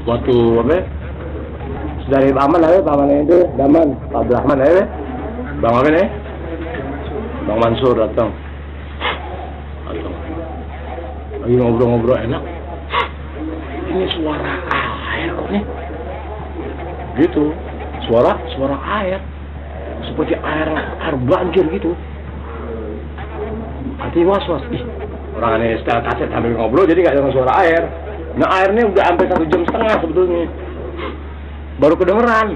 waktu apa? Dari paman itu Daman, Pak Abdurrahman Bang apa nih? Bang Mansur datang. Lagi ngobrol-ngobrol enak. Ini suara air kok nih? Gitu. Suara air. Seperti air banjir gitu. Hati was-was. Orang ini setel kaset sambil ngobrol jadi nggak dengar suara air. Nah airnya udah sampai 1,5 jam sebetulnya. Baru kedengeran.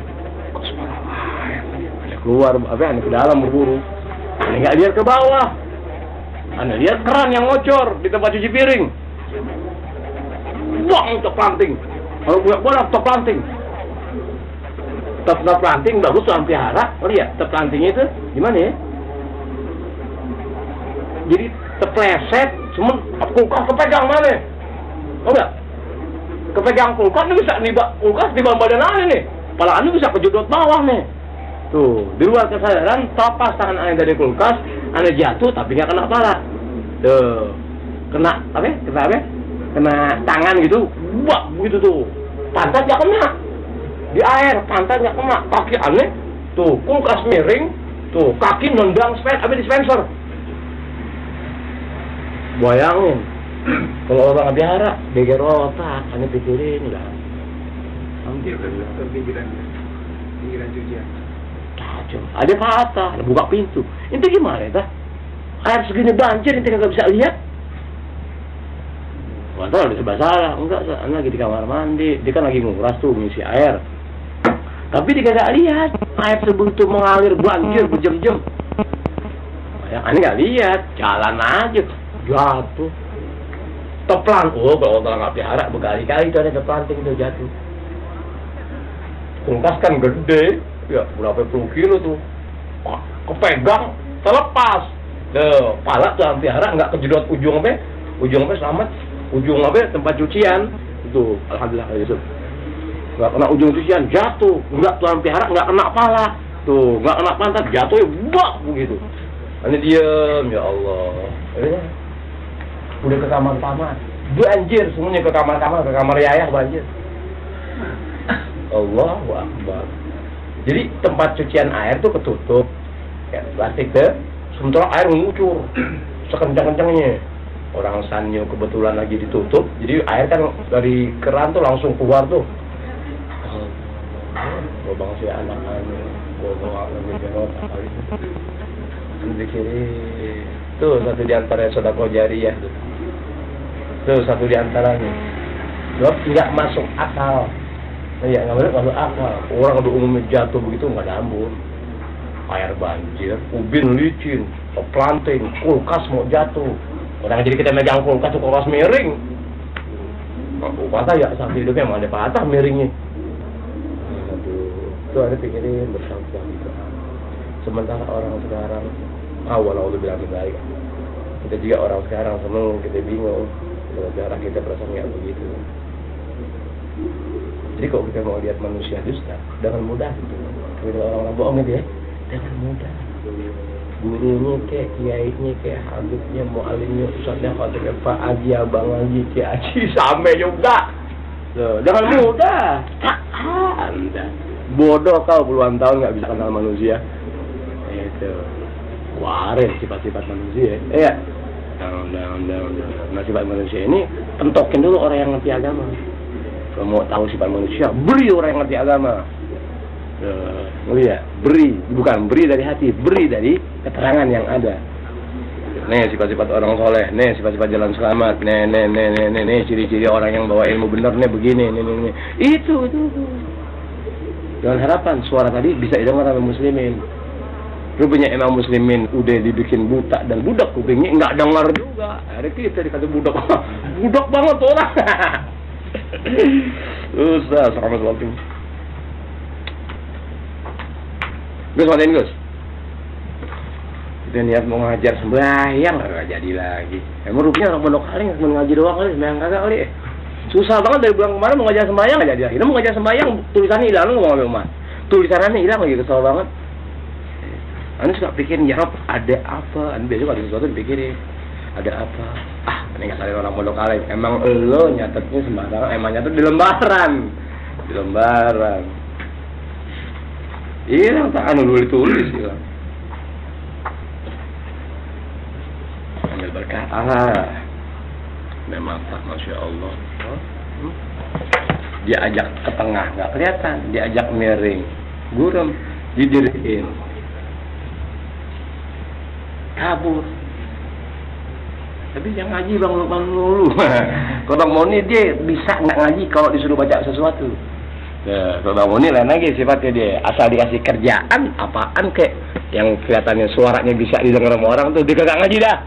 Kok suara air? Ada keluar, ada ke dalam berburu. Ada nggak lihat ke bawah. Ada lihat keran yang ngocor di tempat cuci piring. Buang terplanting. Kalau punya bola terplanting. Terplanting bagus tuh pelihara. Lihat terplantingnya itu gimana ya? Jadi terpleset, cuman kulkas kepegang mana? Tahu nggak? Kepegang kulkas ini bisa nibak kulkas di bawah badan aneh nih. Kepala aneh bisa kejodot bawah nih. Tuh, di luar kesadaran, tapas tangan aneh dari kulkas, aneh jatuh tapi nggak kena kepala. Tuh, kena apa? Kena tangan gitu, wah begitu tuh. Pantat nggak kena. Di air, pantat nggak kena. Kaki aneh, tuh kulkas miring, tuh kaki nendang dispenser. Bayangin, kalau orang biara, geger otak, aneh pikirin lah. Pinggiran cucian. Kacau, ada patah, ada buka pintu. Itu gimana ya? Air segini banjir, ente kagak bisa lihat. Gak tahu ada sebelah salah, enggak, lagi di kamar mandi, dia kan lagi nguras tuh ngisi air. Tapi dia kagak lihat, air sebegitu mengalir banjir berjam-jam. Yang aneh nggak lihat, jalan aja. Jatuh teplang, kalau orang nggak pelihara berkali-kali itu ada teplanting itu jatuh. Kulkas kan gede ya, berapa puluh kilo tuh, kepegang terlepas pala tuh pelihara nggak kejedot ujung apa selamat, ujung apa tempat cucian itu alhamdulillah itu nggak kena ujung cucian, jatuh nggak tuh pelihara nggak kena pala tuh, nggak kena pantat, jatuh ya bak begitu. Ini diem, ya Allah. Udah ke kamar banjir semuanya, ke kamar yayah banjir. Allahu Akbar. Jadi tempat cucian air tuh ketutup ya plastik deh, sementara air mengucur sekencang-kencangnya. Orang sanyo kebetulan lagi ditutup, jadi air kan dari keran tuh langsung keluar tuh. Gobang si anak-anak, gobang lagi berota kali itu. Tuh satu di antara sedekah jariyah tuh satu di antaranya. Nggak masuk akal. Ya nggak masuk akal. Orang udah umumnya jatuh begitu nggak ada ampun. Air banjir, ubin licin, planting, kulkas mau jatuh. Orang jadi kita megang kulkas miring. Patah ya sampai hidupnya emang ada patah miringnya. Aduh, itu ada pikirin bersama gitu. Sementara orang sekarang walau udah bilang baik, kita juga orang sekarang seneng, kita bingung cara kita perasaan nggak begitu. Jadi kalau kita mau lihat manusia dusta dengan mudah gitu, kalau orang-orang bohong gitu ya, dengan mudah. Gurunya kayak kiainya kayak habibnya, mualimnya, ustadznya, khotibnya, Pak Haji, Abang Haji, Cik Haji sampai juga. Dengan mudah. Anda bodoh kau puluhan tahun nggak bisa kenal manusia. Itu waris sifat-sifat manusia. Iya. Nah, sifat manusia ini pentokin dulu orang yang ngerti agama. Kalau mau tahu sifat manusia, beri orang yang ngerti agama. Ngelihat, beri, bukan beri dari hati, beri dari keterangan yang ada. Nih sifat-sifat orang soleh, nih sifat-sifat jalan selamat, nih ciri-ciri orang yang bawa ilmu benar, nih begini, nih. Itu. Dengan harapan suara tadi bisa didengar oleh muslimin. Rupanya emang muslimin udah dibikin buta dan budak kupingnya nggak dengar juga. Hari kita dikata budak, budak banget orang. Ustaz, assalamualaikum. Gus, matiin Gus. Kita niat mau ngajar sembahyang nggak jadi lagi. Emang rupanya orang pondok kali nggak ngaji doang kali, sembahyang kagak kali. Susah banget dari bulan kemarin mau ngajar sembahyang nggak jadi lagi. Mau ngajar sembahyang tulisannya hilang, lu mau ngambil emas. Tulisannya hilang lagi, kesel banget. Anda suka pikirin, ya Rob, ada apa? Anda biasa ada sesuatu dipikirin. Ada apa? Ini nggak ada orang pondok alim. Emang lo nyatetnya sembarangan, emang nyatet di lembaran. Di lembaran. Iya, tak anu dulu ditulis ya. Ambil berkah. Memang tak, Masya Allah. Dia ajak ke tengah, nggak kelihatan. Dia ajak miring, gurem, didiriin, kabur. Tapi yang ngaji bang dulu. Kalau Bang Moni dia bisa nggak ngaji kalau disuruh baca sesuatu. Ya, kalau Bang Moni lain lagi sifatnya dia. Asal dikasih kerjaan apaan kek yang kelihatannya suaranya bisa didengar sama orang tuh dia kagak ngaji dah.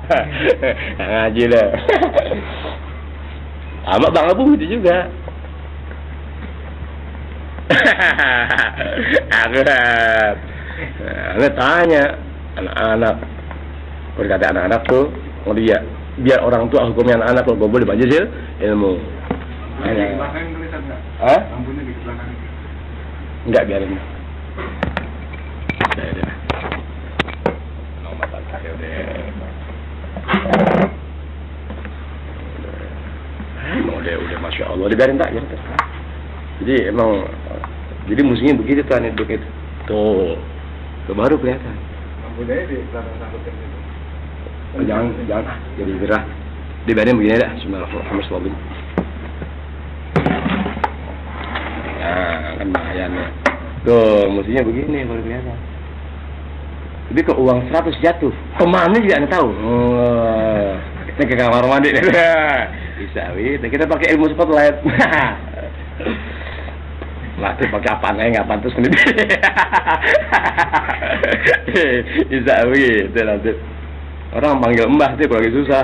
Nggak ngaji dah. Sama Bang Abu itu juga. Aku tanya anak-anak, berkata anak-anak tuh mau dia biar orang tua hukumnya anak-anak kalau boleh majelis ilmu. Di belakang kelihatan nggak? Hah? Lampunya di belakang. Enggak, biarin. Udah. Nomor terakhir deh. Udah, Masya Allah, dibiarin tak ya. Jadi emang, jadi musuhnya begitu tuh aneh itu. Tuh baru kelihatan. Lampunya di belakang sangkutan itu. Jangan, jadi gerah. Dibiarin begini dah. Bismillahirrahmanirrahim. Nah, kan bahayanya. Tuh, musuhnya begini kalau kelihatan. Jadi ke uang 100 jatuh, kemana juga anda tahu. Ini ke kamar mandi nih. Bisa, kita pakai ilmu spotlight. Latih pakai apaan aja nggak pantas sendiri. Bisa, itu nanti. Orang panggil mbah tuh kalau lagi susah.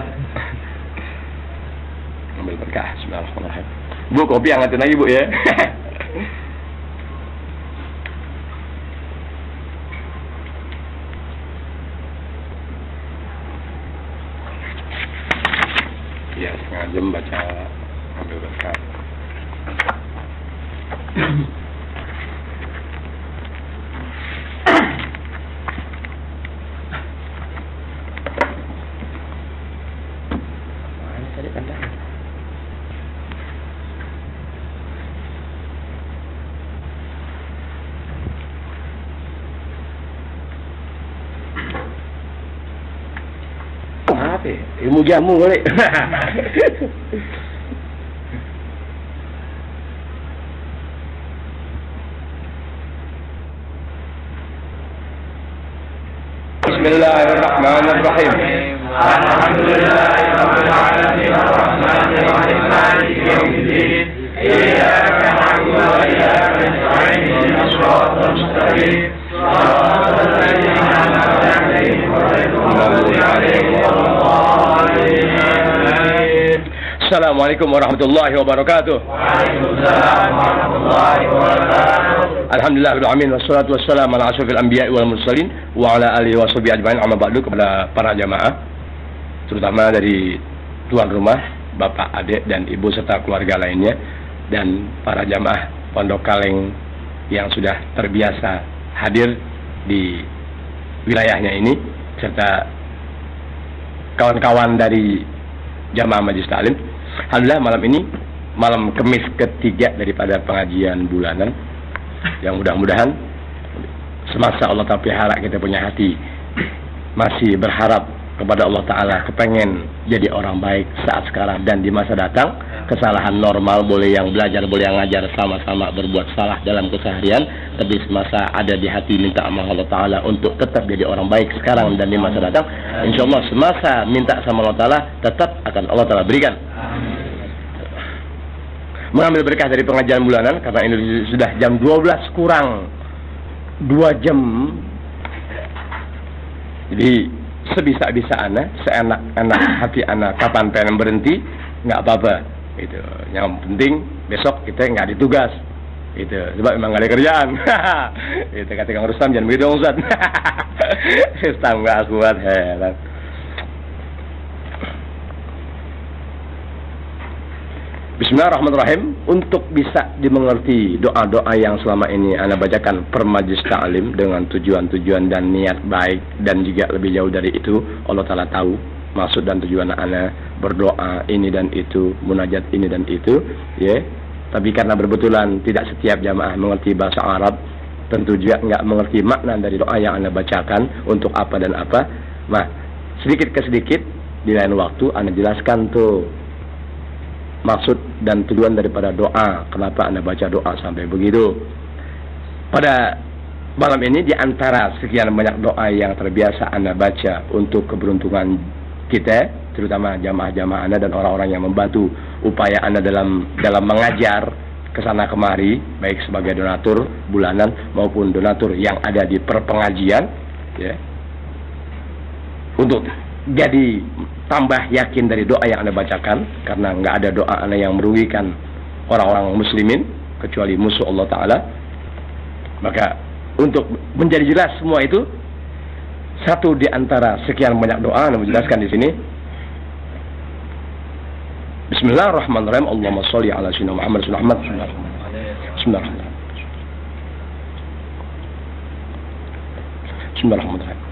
Ambil berkah, bismillahirrahmanirrahim. Bu, kopi hangatin lagi bu ya. Ya, setengah jam baca, ambil berkah. Mana tadi tanda? Apa ya? Ilmu jamu kali. Bismillahirrahmanirrahim. Alhamdulillahirabbil alamin arrahmanir rahim maliki yaumiddin. Iyyaka na'budu wa iyyaka nasta'in ihdinas siratal mustaqim. Shiratal ladzina an'amta 'alaihim ghairil maghdubi 'alaihim waladdallin. Assalamualaikum warahmatullahi wabarakatuh. Waalaikumsalam warahmatullahi wabarakatuh. Alhamdulillahirabbil alamin wassalatu wassalamu ala asyrofil anbiya'i wal mursalin wa ala alihi washabihi ajmain amma ba'du. Kepada para jamaah terutama dari tuan rumah, bapak, adik dan ibu serta keluarga lainnya dan para jamaah Pondok Kaleng yang sudah terbiasa hadir di wilayahnya ini serta kawan-kawan dari jamaah Majelis Ta'lim. Alhamdulillah malam ini malam Kamis ketiga daripada pengajian bulanan yang mudah-mudahan semasa Allah Ta'ala pelihara kita punya hati masih berharap kepada Allah Ta'ala, kepengen jadi orang baik saat sekarang dan di masa datang. Kesalahan normal, boleh yang belajar, boleh yang ngajar, sama-sama berbuat salah dalam keseharian, tapi semasa ada di hati minta sama Allah Ta'ala untuk tetap jadi orang baik sekarang dan di masa datang. Insya Allah semasa minta sama Allah Ta'ala tetap akan Allah Ta'ala berikan. Mengambil berkah dari pengajian bulanan karena ini sudah jam 12 kurang 2 jam. Jadi sebisa-bisa anak, seenak-enak hati anak, kapan pengen berhenti nggak apa-apa itu. Yang penting besok kita nggak ditugas itu, sebab memang nggak ada kerjaan. Itu kata Kang Rustam, jangan begitu dong Ustaz. Rustam nggak kuat, heran. Bismillahirrahmanirrahim. Untuk bisa dimengerti doa-doa yang selama ini Anda bacakan per Majelis Ta'lim dengan tujuan-tujuan dan niat baik dan juga lebih jauh dari itu, Allah Ta'ala tahu maksud dan tujuan ana berdoa ini dan itu, munajat ini dan itu, ya. Tapi karena berbetulan tidak setiap jamaah mengerti bahasa Arab, tentu juga nggak mengerti makna dari doa yang anda bacakan untuk apa dan apa. Nah, sedikit ke sedikit di lain waktu anda jelaskan tuh maksud dan tujuan daripada doa, kenapa anda baca doa sampai begitu. Pada malam ini di antara sekian banyak doa yang terbiasa anda baca untuk keberuntungan kita, terutama jamaah-jamaah anda dan orang-orang yang membantu upaya anda dalam mengajar kesana kemari, baik sebagai donatur bulanan maupun donatur yang ada di perpengajian, ya, untuk jadi tambah yakin dari doa yang anda bacakan, karena nggak ada doa anda yang merugikan orang-orang muslimin kecuali musuh Allah Ta'ala. Maka untuk menjadi jelas semua itu, satu di antara sekian banyak doa anda menjelaskan di sini. Bismillahirrahmanirrahim. Allahumma sholli ala sayyidina Muhammad sallallahu alaihi wasallam. Bismillahirrahmanirrahim. Bismillahirrahmanirrahim.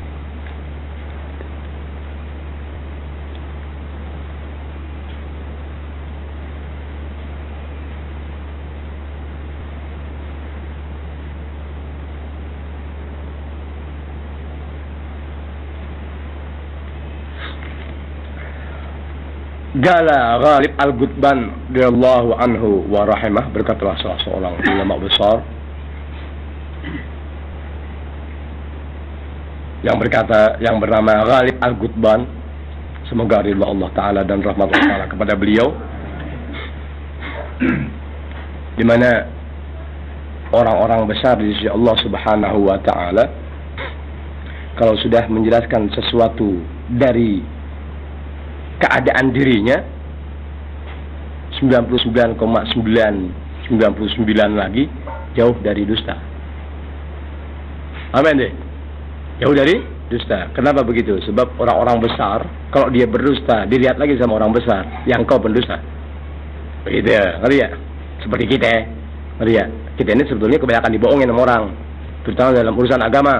Gala Ghalib Al-Gutban radhiyallahu anhu wa rahimah, berkatalah salah seorang ulama besar yang bernama Ghalib Al-Gutban, semoga ridha Allah Ta'ala dan rahmat Allah Ta'ala kepada beliau, di mana orang-orang besar di sisi Allah Subhanahu wa Ta'ala kalau sudah menjelaskan sesuatu dari keadaan dirinya 99,999 lagi jauh dari dusta. Amin deh. Jauh dari dusta. Kenapa begitu? Sebab orang-orang besar kalau dia berdusta dilihat lagi sama orang besar yang kau pendusta. Begitu ya, ngerti ya? Seperti kita, ngerti ya? Kita ini sebetulnya kebanyakan dibohongin sama orang, terutama dalam urusan agama.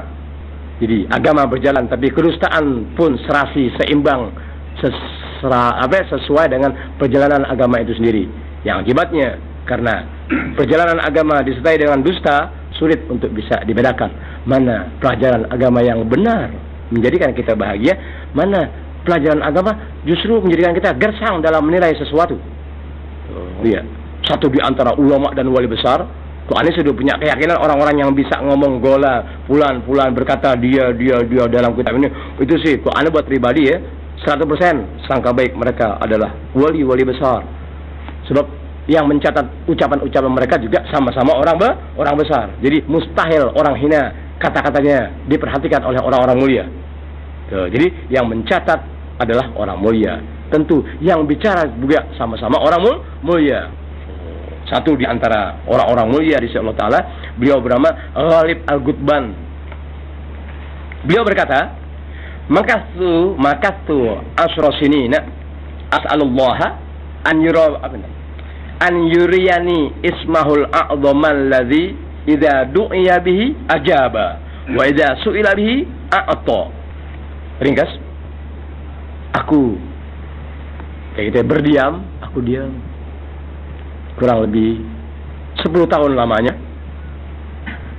Jadi agama berjalan tapi kedustaan pun serasi seimbang sesuai dengan perjalanan agama itu sendiri. Yang akibatnya karena perjalanan agama disertai dengan dusta, sulit untuk bisa dibedakan mana pelajaran agama yang benar menjadikan kita bahagia, mana pelajaran agama justru menjadikan kita gersang dalam menilai sesuatu. Iya, satu di antara ulama dan wali besar, kok aneh sudah punya keyakinan orang-orang yang bisa ngomong gola fulan berkata dia dalam kitab ini, itu sih kok aneh buat pribadi ya 100% sangka baik mereka adalah wali-wali besar. Sebab yang mencatat ucapan-ucapan mereka juga sama-sama orang besar. Jadi mustahil orang hina kata-katanya diperhatikan oleh orang-orang mulia. Tuh, jadi yang mencatat adalah orang mulia. Tentu yang bicara juga sama-sama orang mulia. Satu di antara orang-orang mulia di sisi Allah Ta'ala, beliau bernama Ghalib Al-Gutban. Beliau berkata, Makastu asrosinina as'alullaha an yuriyani ismahul a'zamal ladzi idza du'iya bihi ajaba wa idza su'ila bihi a'ta. Ringkas, aku kayak gitu berdiam, aku diam kurang lebih 10 tahun lamanya,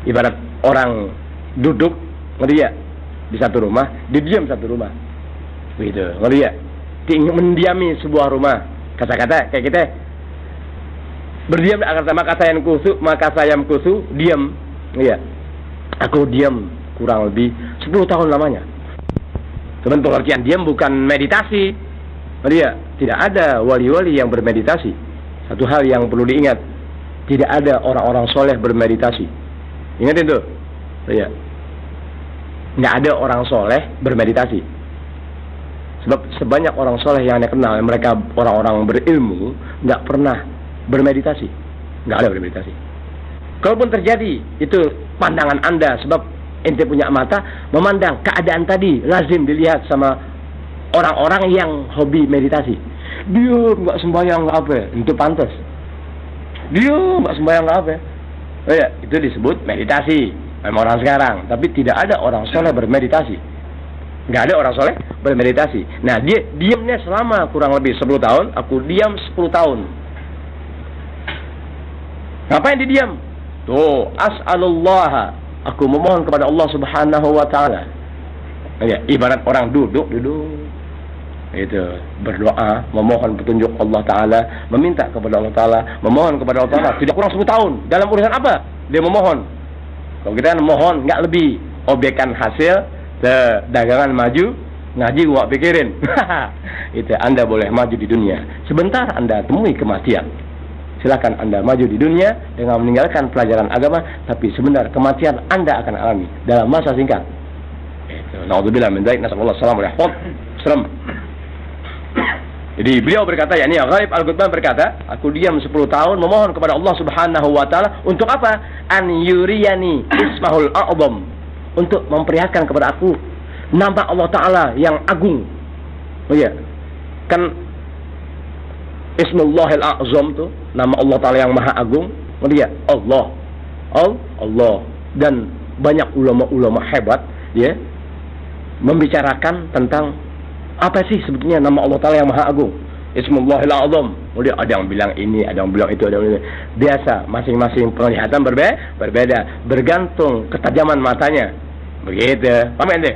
ibarat orang duduk, ngerti ya, di satu rumah, didiam satu rumah, begitu, ngerti ya? Mendiami sebuah rumah, kata-kata kayak kita berdiam, maka saya kusu diam, iya. Aku diam kurang lebih 10 tahun lamanya. Teman, pengertian diam bukan meditasi, ngerti ya? Tidak ada wali-wali yang bermeditasi. Satu hal yang perlu diingat, tidak ada orang-orang soleh bermeditasi. Ingatin tuh, iya. Nggak ada orang soleh bermeditasi. Sebab sebanyak orang soleh yang Anda kenal, mereka orang-orang berilmu, nggak pernah bermeditasi. Nggak ada bermeditasi. Kalaupun terjadi, itu pandangan Anda. Sebab ente punya mata, memandang keadaan tadi, lazim dilihat sama orang-orang yang hobi meditasi. Dia nggak sembahyang nggak apa, itu pantas. Dia nggak sembahyang nggak apa. Oh ya, itu disebut meditasi. Memang orang sekarang, tapi tidak ada orang soleh bermeditasi. Nggak ada orang soleh bermeditasi. Nah, dia diamnya selama kurang lebih 10 tahun, aku diam 10 tahun. Ngapain dia diam? Tuh, as'alullah, aku memohon kepada Allah Subhanahu wa taala. Ya, ibarat orang duduk. Itu berdoa, memohon petunjuk Allah taala, meminta kepada Allah taala, memohon kepada Allah taala tidak kurang 10 tahun. Dalam urusan apa? Dia memohon. Kalau kita kan mohon enggak lebih, objekan hasil, dagangan maju, ngaji gua pikirin. Itu Anda boleh maju di dunia. Sebentar Anda temui kematian. Silakan Anda maju di dunia dengan meninggalkan pelajaran agama, tapi sebentar kematian Anda akan alami dalam masa singkat. Na'udzubillah min dzalik, nasallallahu alaihi wasallam. Jadi beliau berkata, yakni Ghalib Al-Ghudban berkata, aku diam 10 tahun memohon kepada Allah Subhanahu wa taala untuk apa? An yuriyani ismahul a'zam, untuk memperlihatkan kepada aku nama Allah taala yang agung. Oh iya. Kan Ismullahil A'zam tuh, nama Allah taala yang maha agung. Oh iya, Allah. Allah. Dan banyak ulama-ulama hebat ya membicarakan tentang apa sih sebetulnya nama Allah taala yang maha agung. Ismullahil A'zam. Kemudian ada yang bilang ini, ada yang bilang itu, ada yang bilang biasa, masing-masing penglihatan berbeda, bergantung ketajaman matanya. Begitu. Paham ente?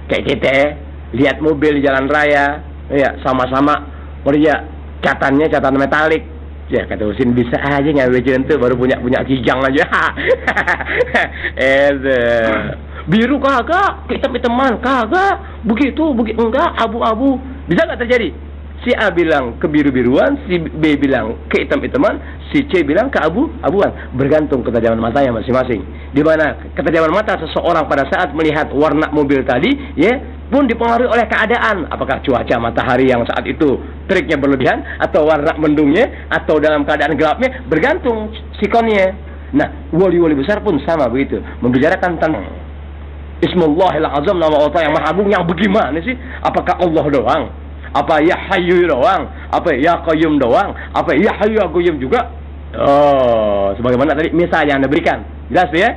Kayak kita lihat mobil di jalan raya, ya sama-sama kemudian catatan metalik. Ya kata Husin, bisa aja ngambil itu baru punya kijang aja. Biru kagak, hitam-hitaman kagak, begitu enggak, abu-abu. Bisa nggak terjadi? Si A bilang ke biru-biruan, si B bilang ke hitam-hitaman, si C bilang ke abu-abuan. Bergantung ketajaman matanya masing-masing. Di mana ketajaman mata seseorang pada saat melihat warna mobil tadi, ya, pun dipengaruhi oleh keadaan. Apakah cuaca matahari yang saat itu teriknya berlebihan, atau warna mendungnya, atau dalam keadaan gelapnya, bergantung sikonnya. Nah, wali-wali besar pun sama begitu, membicarakan tentang Ismullahil A'zam, nama Allah yang maha agung, yang bagaimana sih? Apakah Allah doang? Apa ya Hayyu doang? Apa ya Qayyum doang? Apa ya Hayyu ya Qayyum juga? Oh, sebagaimana tadi misal yang Anda berikan. Jelas ya?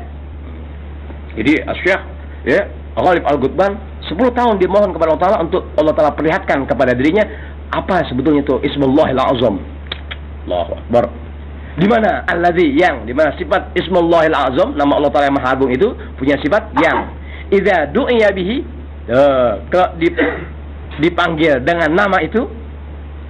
Jadi Syekh ya, Ghalib Al-Ghudban 10 tahun dimohon kepada Allah Ta'ala untuk Allah Ta'ala perlihatkan kepada dirinya apa sebetulnya itu Ismullahil A'zam. Allahu Akbar. Di mana allazi, yang di mana sifat Ismullahil A'zam, nama Allah Ta'ala yang maha agung itu punya sifat yang idza du'iya bihi, dipanggil dengan nama itu,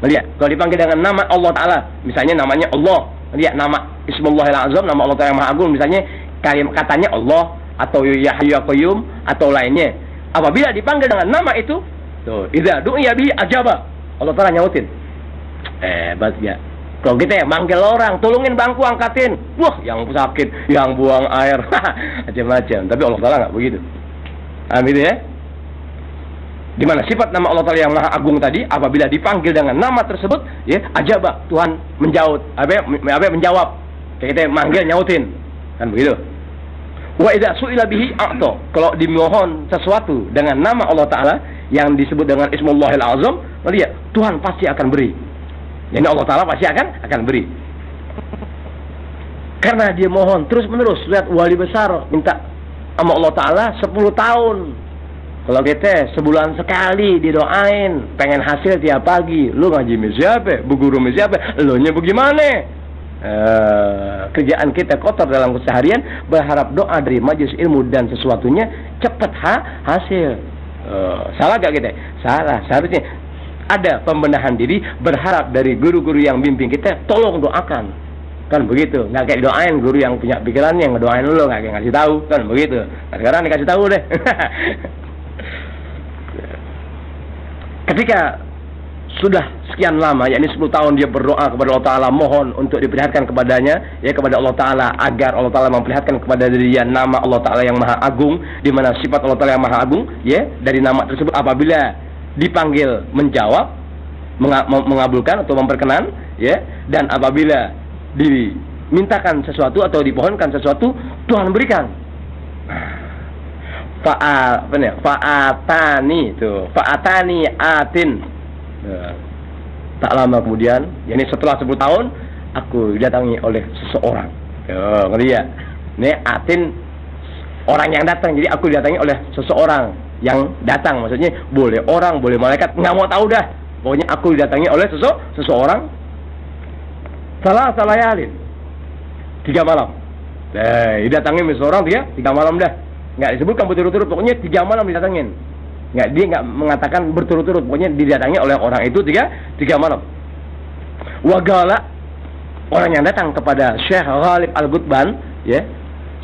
lihat, kalau dipanggil dengan nama Allah Ta'ala, misalnya namanya Allah, lihat nama Ismullahil A'zam, nama Allah Ta'ala yang maha agung, misalnya katanya Allah, atau ya Hayyu ya Qayyum, atau lainnya. Apabila dipanggil dengan nama itu, tuh, idza du'iya bihi ajaba, Allah Ta'ala nyautin. Hebat ya. Kalau kita ya manggil orang, tolongin bangku, angkatin, wah, yang sakit, yang buang air, macam-macam. Tapi Allah Ta'ala nggak begitu. Gitu ya. Dimana sifat nama Allah Ta'ala yang maha agung tadi, apabila dipanggil dengan nama tersebut, ya, ajaba, Tuhan menjawab, menjawab. Kayak kita manggil nyautin, kan begitu. Wa idza su'ila bihi a'ta, kalau dimohon sesuatu dengan nama Allah Ta'ala yang disebut dengan Ismullahil A'zam, lihat, Tuhan pasti akan beri. Jadi Allah Ta'ala pasti akan beri. Karena dia mohon terus menerus. Lihat wali besar minta sama Allah Ta'ala 10 tahun. Kalau kita sebulan sekali didoain, pengen hasil tiap pagi. Lu ngaji siapa? Bu guru siapa? Lu nya bagaimana? Kerjaan kita kotor dalam keseharian, berharap doa dari majelis ilmu dan sesuatunya cepat hasil. Salah gak kita? Salah. Seharusnya ada pembenahan diri, berharap dari guru-guru yang bimbing kita, tolong doakan. Kan begitu, nggak kayak doain guru yang punya pikiran yang ngedoain lo, nggak kayak ngasih tahu, kan begitu. Nah, sekarang dikasih tahu deh. Ketika sudah sekian lama, yakni 10 tahun dia berdoa kepada Allah Ta'ala, mohon untuk diperlihatkan kepadanya, ya, kepada Allah Ta'ala, agar Allah Ta'ala memperlihatkan kepada dirinya nama Allah Ta'ala yang maha agung, di mana sifat Allah Ta'ala yang maha agung, ya, dari nama tersebut apabila dipanggil menjawab, mengabulkan atau memperkenan, ya, dan apabila dimintakan sesuatu atau dipohonkan sesuatu, Tuhan berikan. Fa'atani atin. Tak lama kemudian, yakni setelah 10 tahun, aku didatangi oleh seseorang. Ngerti ya? Ini atin, orang yang datang, jadi aku didatangi oleh seseorang. yang datang, maksudnya boleh orang, boleh malaikat, nggak mau tahu dah. Pokoknya aku didatangi oleh seseorang salah layalin 3 malam. Didatangi seseorang dia 3 malam dah. Nggak disebutkan berturut-turut, pokoknya 3 malam didatangin. Dia nggak mengatakan berturut-turut, pokoknya didatangi oleh orang itu 3 malam. Wagala, orang yang datang kepada Syekh Ghalib Al-Gutban, ya,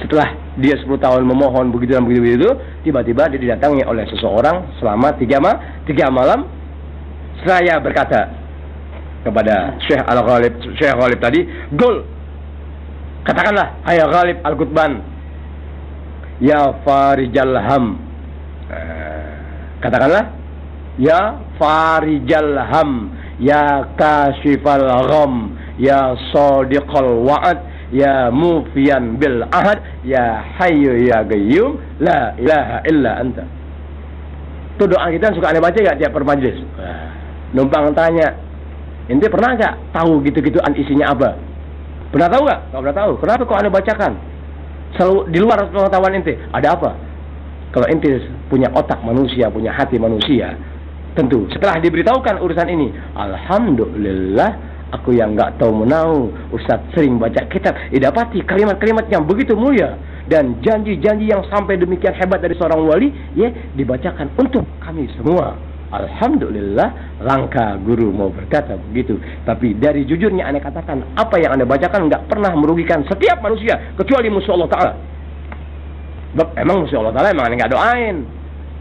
setelah dia 10 tahun memohon begitu dan begitu, tiba-tiba dia didatangi oleh seseorang selama 3 malam. Saya berkata kepada Syekh Ghalib tadi, "Gul, katakanlah, hai Ghalib Al-Gutban, ya Farijal Ham." Katakanlah, ya Farijal Ham, ya Kashifal Gham, ya Sadiqal Wa'ad, ya Mufiyan bil Ahad, ya Hayyu ya Qayyum, la ilaha illa anta. Itu doa kita suka aneh baca gak tiap per majlis? Numpang tanya, ente pernah gak tahu gitu-gituan isinya apa? Pernah tahu gak? Gak pernah tahu. Kenapa kok aneh bacakan? Selalu di luar pengetahuan ente. Ada apa? Kalau ente punya otak manusia, punya hati manusia, tentu setelah diberitahukan urusan ini, alhamdulillah, aku yang nggak tahu menau, Ustaz sering baca kitab, dapati kalimat-kalimat yang begitu mulia dan janji-janji yang sampai demikian hebat dari seorang wali, ya, dibacakan untuk kami semua. Alhamdulillah, langka guru mau berkata begitu. Tapi dari jujurnya anda katakan, apa yang anda bacakan nggak pernah merugikan setiap manusia kecuali musuh Allah Ta'ala. Emang musuh Allah Ta'ala emang anda nggak doain.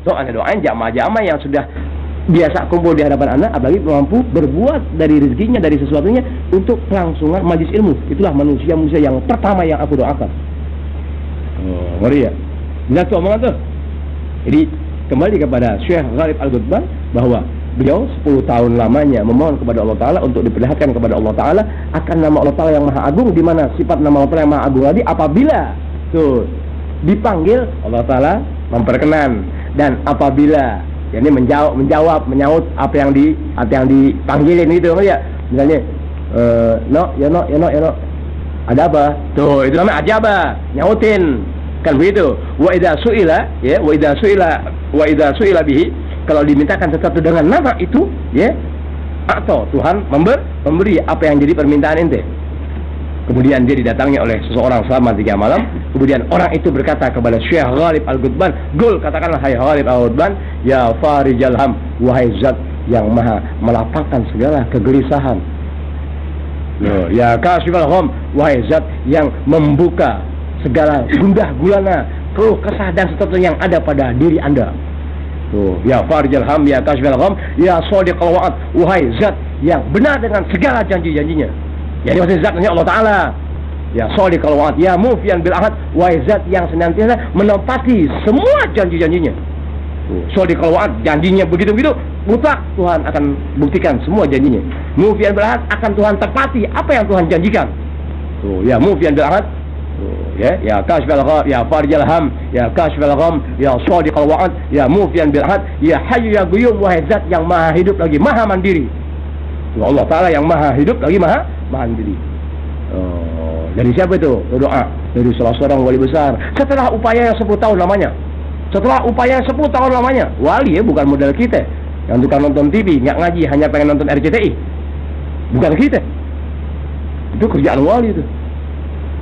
So anda doain jamaah-jamaah yang sudah biasa kumpul di hadapan anda, apalagi mampu berbuat dari rezekinya, dari sesuatunya untuk kelangsungan majlis ilmu. Itulah manusia-manusia yang pertama yang aku doakan. Ngeri ya? Jelas tuh omongan tuh. Jadi kembali kepada Syekh Ghalib Al-Gutban, bahwa beliau 10 tahun lamanya memohon kepada Allah Ta'ala untuk diperlihatkan kepada Allah Ta'ala akan nama Allah Ta'ala yang maha agung, di mana sifat nama Allah Ta'ala yang maha agung tadi apabila tuh dipanggil Allah Ta'ala memperkenan, dan apabila ini menjawab menyaut apa yang dipanggilin gitu ya. Misalnya no ada apa? Tuh itu namanya ajaba, nyautin. Kan begitu. Wa idza su'ila, ya, wa idza su'ila bihi, kalau dimintakan sesuatu dengan nama itu, ya, atau Tuhan memberi apa yang jadi permintaan ente. Kemudian dia didatangi oleh seseorang selama 3 malam. Kemudian orang itu berkata kepada Syekh Ghalib Al-Gutban, "Gul, katakanlah hai Ghalib Al-Gutban, ya Farijal Ham, wahai zat yang maha melapangkan segala kegelisahan. Ya Kashifal Gham, wahai zat yang membuka segala gundah gulana, keluh kesah dan sesuatu yang ada pada diri anda. Ya Farijal Ham, ya Kashifal Gham, ya Sadiqal Wa'ad, wahai zat yang benar dengan segala janji-janjinya." Jadi maksudnya zatnya Allah Ta'ala. Ya Sadiqal Wa'ad, ya Mufiyan bil Ahad, wahai zat yang senantiasa menepati semua janji-janjinya. Sadiqal Wa'ad, janjinya begitu-begitu, mutlak Tuhan akan buktikan semua janjinya. Mufiyan bil Ahad, akan Tuhan tepati apa yang Tuhan janjikan. Ya Mufiyan bil Ahad, ya Kashifal Gham, ya Farijal Ham, ya Kashifal Gham, ya Sadiqal Wa'ad, ya Mufiyan bil Ahad, ya Hayyu ya Qayyum, wahai zat yang maha hidup lagi maha mandiri. Allah Ta'ala yang maha hidup lagi maha mandiri. Dari siapa itu? Doa dari salah seorang wali besar. Setelah upaya yang 10 tahun lamanya. Wali ya, bukan model kita yang tukang nonton TV, nggak ngaji, hanya pengen nonton RCTI. Bukan kita. Itu kerjaan wali itu.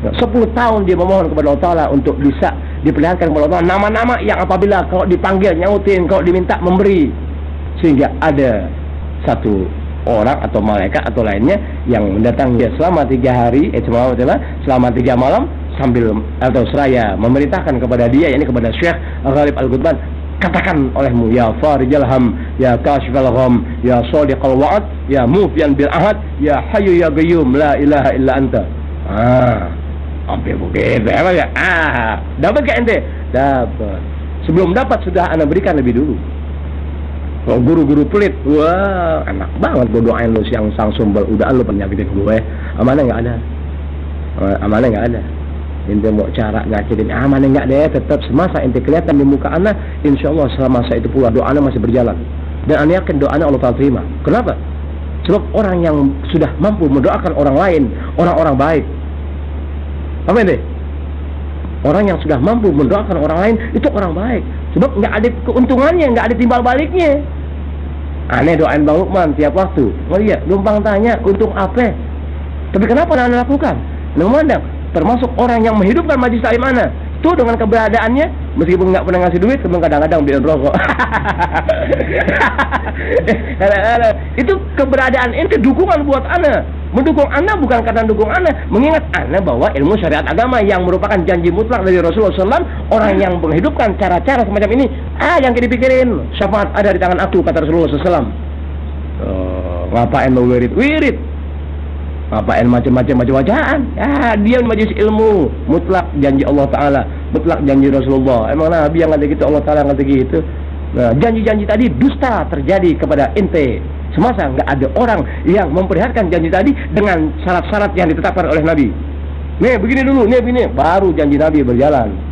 10 tahun dia memohon kepada Allah Ta'ala untuk bisa diperlihatkan kepada Allah Ta'ala nama-nama yang apabila kalau dipanggil nyautin, kalau diminta memberi. Sehingga ada satu orang atau malaikat atau lainnya yang mendatangi dia selama 3 hari, selama 3 malam, sambil atau seraya memerintahkan kepada dia, yakni kepada Syekh Ghalib Al-Gutban, katakan olehmu, ya Farijal Ham, ya Kashifal Gham, ya Sadiqal Wa'ad, ya Mufiyan bil Ahad, ya Hayyu ya Qayyum, la ilaha illa anta. Sampai begitu ya? Dapat gak ente? Dapat. Sebelum dapat sudah ana berikan lebih dulu. Kalau guru-guru pelit, wah enak banget gue doain lu siang sang sumbel, udah lu penyakitin gue, amanah nggak ada. Ente mau cara nyakitin, amanah nggak deh, tetap semasa ente kelihatan di muka anak, insya Allah selama masa itu pula doa masih berjalan, dan anda yakin doa Allah Ta'ala terima. Kenapa? Sebab orang yang sudah mampu mendoakan orang lain, orang-orang baik, apa ente? Orang yang sudah mampu mendoakan orang lain itu orang baik. Sebab nggak ada keuntungannya, nggak ada timbal baliknya. Aneh doain Bang Lukman tiap waktu. Oh iya, numpang tanya untung apa? Tapi kenapa anda lakukan? Memandang termasuk orang yang menghidupkan majlis taklim ana. Itu dengan keberadaannya, meskipun nggak pernah ngasih duit, kadang-kadang beliin rokok. Itu keberadaan itu dukungan buat ana. Mendukung ana bukan karena dukung ana, mengingat ana bahwa ilmu syariat agama yang merupakan janji mutlak dari Rasulullah SAW, orang yang menghidupkan cara-cara semacam ini, yang dipikirin, syafaat ada di tangan aku, kata Rasulullah SAW. Ngapain mau wirid? Ngapain macam-macam bacaan? Dia majelis ilmu, mutlak janji Allah Ta'ala, mutlak janji Rasulullah. Emang Nabi yang kata gitu, Allah Ta'ala yang kata gitu. Nah, janji-janji tadi dusta terjadi kepada ente. Semasa nggak ada orang yang memperlihatkan janji tadi dengan syarat-syarat yang ditetapkan oleh Nabi. Nih begini dulu, nih begini, baru janji Nabi berjalan.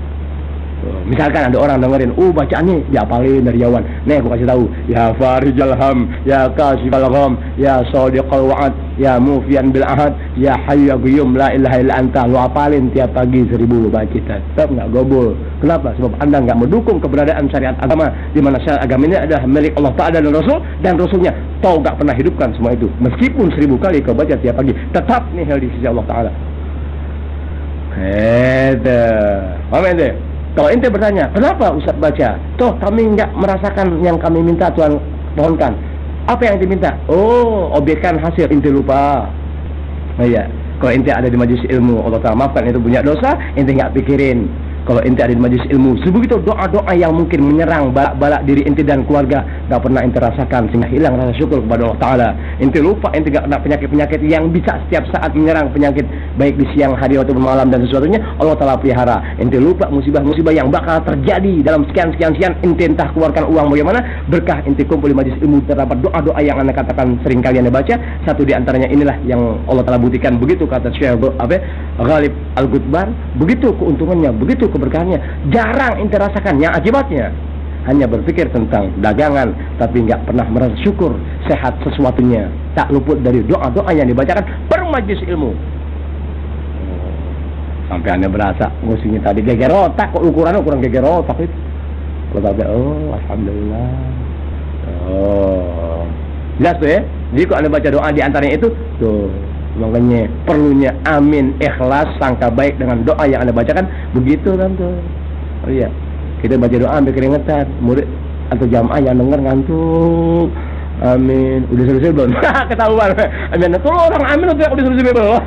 Misalkan ada orang dengerin, bacaannya diapalin dari jauhan. Nih aku kasih tahu, ya farijal ham, ya kasifal gham, ya shadiqal wa'ad, ya mufian bil ahad, ya hayyu qayyum la ilaha illa anta. Lu apalin tiap pagi 1000 bacitan. Tetap nggak gobol. Kenapa? Sebab anda nggak mendukung keberadaan syariat agama, di mana syariat agama ini adalah milik Allah Ta'ala dan Rasulnya. Tahu nggak pernah hidupkan semua itu. Meskipun 1000 kali kau baca tiap pagi, tetap nihil di sisi Allah Ta'ala. Paham ente? Kalau ente bertanya, kenapa Ustaz baca? Toh kami nggak merasakan yang kami minta Tuhan mohonkan. Apa yang diminta? Objekkan hasil, ente lupa. Nah iya, kalau ente ada di majelis ilmu, Allah Ta'ala maafkan ente punya dosa, ente nggak pikirin. Kalau ente ada di majelis ilmu, sebegitu doa-doa yang mungkin menyerang balak-balak diri ente dan keluarga, nggak pernah ente rasakan, sehingga hilang rasa syukur kepada Allah Ta'ala. Ente lupa, ente nggak kena penyakit-penyakit yang bisa setiap saat menyerang penyakit, baik di siang hari atau malam dan sesuatunya, Allah Ta'ala pelihara. Ente lupa musibah-musibah yang bakal terjadi dalam sekian, ente entah keluarkan uang bagaimana, berkah ente kumpul di majelis ilmu, terdapat doa-doa yang anda katakan sering kalian baca. Satu di antaranya inilah yang Allah Ta'ala buktikan, begitu kata Syekh Ghalib Al-Gutbar, begitu keuntungannya, begitu keberkahannya, jarang ente rasakan. Yang akibatnya hanya berpikir tentang dagangan, tapi nggak pernah merasa syukur sehat sesuatunya, tak luput dari doa-doa yang dibacakan per majelis ilmu. Sampai anda berasa musuhnya tadi geger otak, kok ukurannya kurang geger otak itu. Kalau alhamdulillah. Jelas tuh ya. Jadi kalau anda baca doa di antaranya itu tuh, makanya perlunya amin, ikhlas, sangka baik dengan doa yang anda bacakan. Begitu kan tuh. Oh iya, kita baca doa sampai keringetan, murid atau jamaah yang dengar ngantuk. Amin, udah selesai belum? Ketahuan. Amin, kalau orang amin udah selesai belum?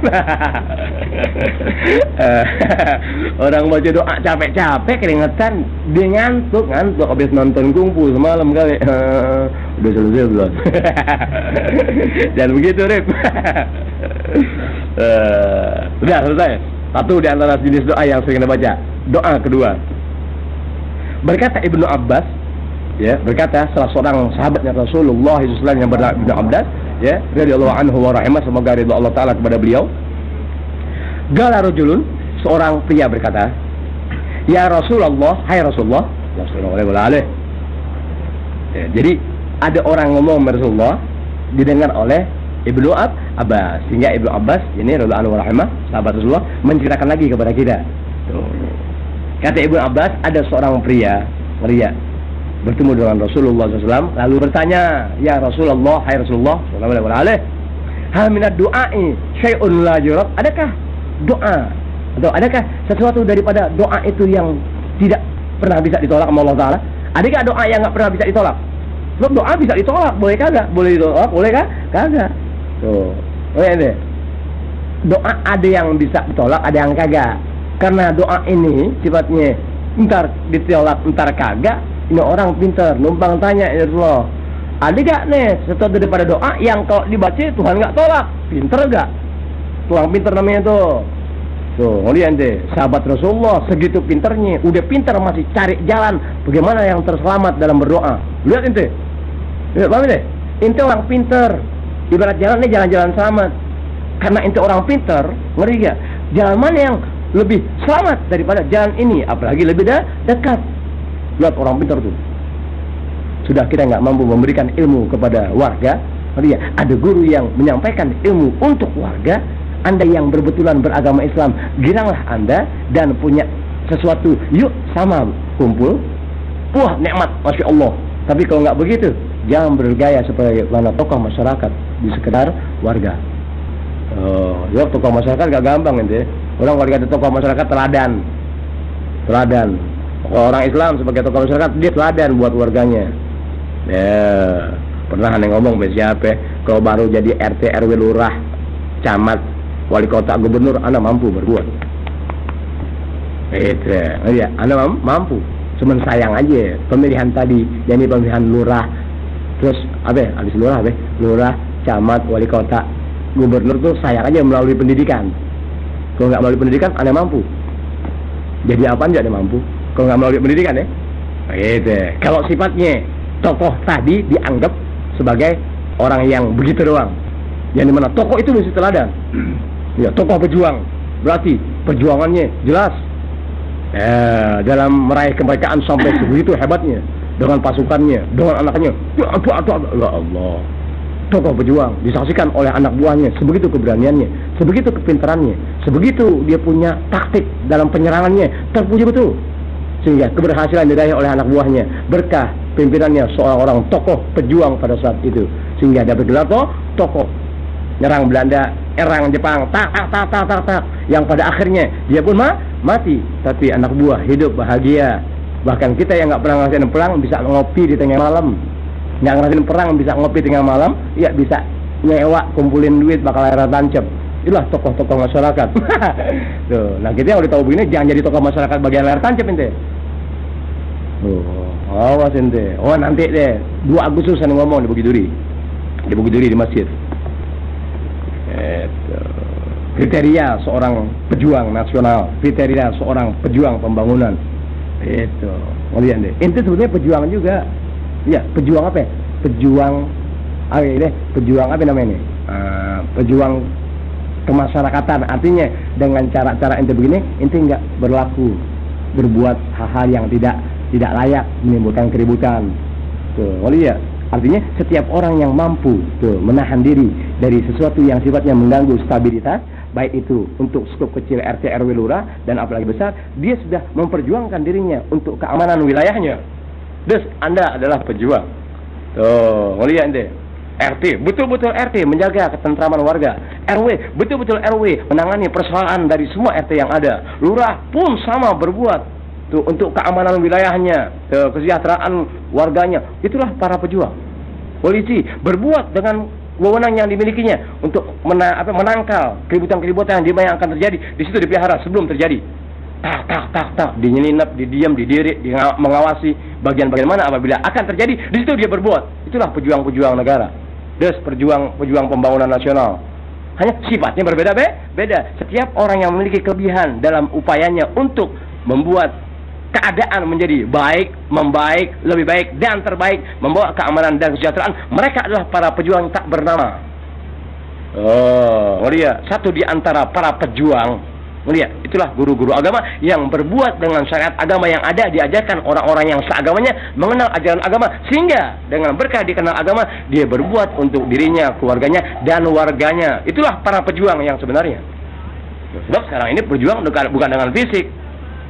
Orang baca doa capek-capek keringetan, dia ngantuk habis nonton kungfu semalam kali. Udah selesai belum? Dan begitu, Rip. Sudah selesai. Satu di antara jenis doa yang sering kita baca. Doa kedua. Berkata Ibnu Abbas, ya, berkata salah seorang sahabatnya Rasulullah SAW yang bernama Ibnu Abbas, ya, radhiyallahu anhu wa rahimah, semoga ridha Allah Ta'ala kepada beliau. Qala rajulun, seorang pria berkata, ya Rasulullah, hai Rasulullah, sallallahu alaihi. Ya, jadi ada orang ngomong Rasulullah, didengar oleh Ibnu Abbas, sehingga Ibnu Abbas ini radhiyallahu anhu wa rahimah, sahabat Rasulullah, menceritakan lagi kepada kita. Tuh. Kata Ibnu Abbas, ada seorang pria bertemu dengan Rasulullah SAW, lalu bertanya, ya Rasulullah, hai Rasulullah sallallahu alaihi, hal minad du'ai syai'un la yurad, adakah doa atau adakah sesuatu daripada doa itu yang tidak pernah bisa ditolak sama Allah Ta'ala? Adakah doa yang nggak pernah bisa ditolak? Sebab doa bisa ditolak, boleh kagak? Boleh ditolak, boleh kagak? Tuh, ini doa ada yang bisa ditolak, ada yang kagak. Karena doa ini sifatnya entar ditolak, entar kagak. Ini orang pintar, numpang tanya, ya Rasulullah, ada gak nih sesuatu daripada doa yang kalau dibaca Tuhan gak tolak? Pintar gak? Tulang pintar namanya tuh. Tuh, ngeliat deh, sahabat Rasulullah segitu pintarnya, udah pintar masih cari jalan bagaimana yang terselamat dalam berdoa. Lihat ente, lihat paham deh, ente orang pintar, ibarat jalan ini jalan-jalan selamat. Karena ente orang pintar, ngeri gak? Jalan mana yang lebih selamat daripada jalan ini, apalagi lebih dekat. Lihat orang pintar tuh. Sudah kita nggak mampu memberikan ilmu kepada warga, ada guru yang menyampaikan ilmu untuk warga. Anda yang berbetulan beragama Islam, giranglah Anda dan punya sesuatu, yuk sama kumpul, wah nikmat, masya Allah. Tapi kalau nggak begitu, jangan bergaya seperti mana tokoh masyarakat di sekedar warga. Ya tokoh masyarakat gak gampang ente. Orang kalau dikata tokoh masyarakat teladan. Orang Islam sebagai tokoh masyarakat dia teladan buat warganya. Ya, pernah aneh ngomong siapa? Kalau baru jadi RT, RW, lurah, camat, wali kota, gubernur, Anda mampu berbuat. Itu, ya, Anda mampu. Cuman sayang aja pemilihan tadi, jadi pemilihan lurah, terus habis lurah, lurah, camat, wali kota, gubernur tuh sayang aja melalui pendidikan. Kalau nggak melalui pendidikan, Anda mampu. Jadi apa aja Anda mampu. Kalau nggak melalui pendidikan ya, gitu. Kalau sifatnya tokoh tadi dianggap sebagai orang yang begitu doang, yang dimana tokoh itu mesti teladan. Ya, tokoh pejuang, berarti perjuangannya jelas. Dalam meraih kemerdekaan sampai sebegitu hebatnya, dengan pasukannya, dengan anaknya. Ya Allah, tokoh pejuang disaksikan oleh anak buahnya, sebegitu keberaniannya, sebegitu kepintarannya, sebegitu dia punya taktik dalam penyerangannya, terpuji betul, sehingga keberhasilan diraih oleh anak buahnya berkah pimpinannya seorang orang tokoh pejuang pada saat itu, sehingga dapat gelar tokoh. Nyerang Belanda, erang Jepang, tak, yang pada akhirnya dia pun mati, tapi anak buah hidup bahagia. Bahkan kita yang nggak pernah ngerasain perang bisa ngopi di tengah malam, nggak ngerasain perang bisa ngopi tengah malam, ya bisa nyewa, kumpulin duit, bakal air tancap. Itulah tokoh-tokoh masyarakat. Tuh, nah kita yang udah tahu begini, jangan jadi tokoh masyarakat bagian layar tancap ente. Awas ente. Oh nanti deh 2 Agustus saya ngomong di Bukit Duri di masjid. Kriteria seorang pejuang nasional, kriteria seorang pejuang pembangunan. Itu, ngelihat deh. Ente sebenarnya pejuang juga. Ya, pejuang apa? Pejuang apa namanya? Pejuang kemasyarakatan. Artinya dengan cara-cara ente begini, ente nggak berbuat hal-hal yang tidak layak, menimbulkan keributan. Tuh, ngelihat. Artinya setiap orang yang mampu menahan diri dari sesuatu yang sifatnya mengganggu stabilitas, baik itu untuk skop kecil RT RW lurah dan apalagi besar, dia sudah memperjuangkan dirinya untuk keamanan wilayahnya. Terus Anda adalah pejuang. Tuh, ngelihat ente. RT, betul-betul RT menjaga ketentraman warga. RW, betul-betul RW menangani persoalan dari semua RT yang ada. Lurah pun sama berbuat tuh untuk keamanan wilayahnya, kesejahteraan warganya. Itulah para pejuang. Polisi berbuat dengan wewenang yang dimilikinya untuk menangkal keributan-keributan yang akan terjadi. Di situ dipelihara sebelum terjadi. Tak, dinyelinap, didiam, didirik, mengawasi bagian-bagian mana apabila akan terjadi. Di situ dia berbuat. Itulah pejuang-pejuang negara. Pejuang pembangunan nasional. Hanya sifatnya berbeda-beda. Setiap orang yang memiliki kelebihan dalam upayanya untuk membuat keadaan menjadi baik, membaik, lebih baik dan terbaik, membawa keamanan dan kesejahteraan, mereka adalah para pejuang tak bernama. Lihat, satu di antara para pejuang, lihat, itulah guru-guru agama yang berbuat dengan syariat agama yang ada, diajarkan orang-orang yang seagamanya mengenal ajaran agama, sehingga dengan berkah dikenal agama, dia berbuat untuk dirinya, keluarganya dan warganya. Itulah para pejuang yang sebenarnya. Sebab sekarang ini berjuang bukan dengan fisik,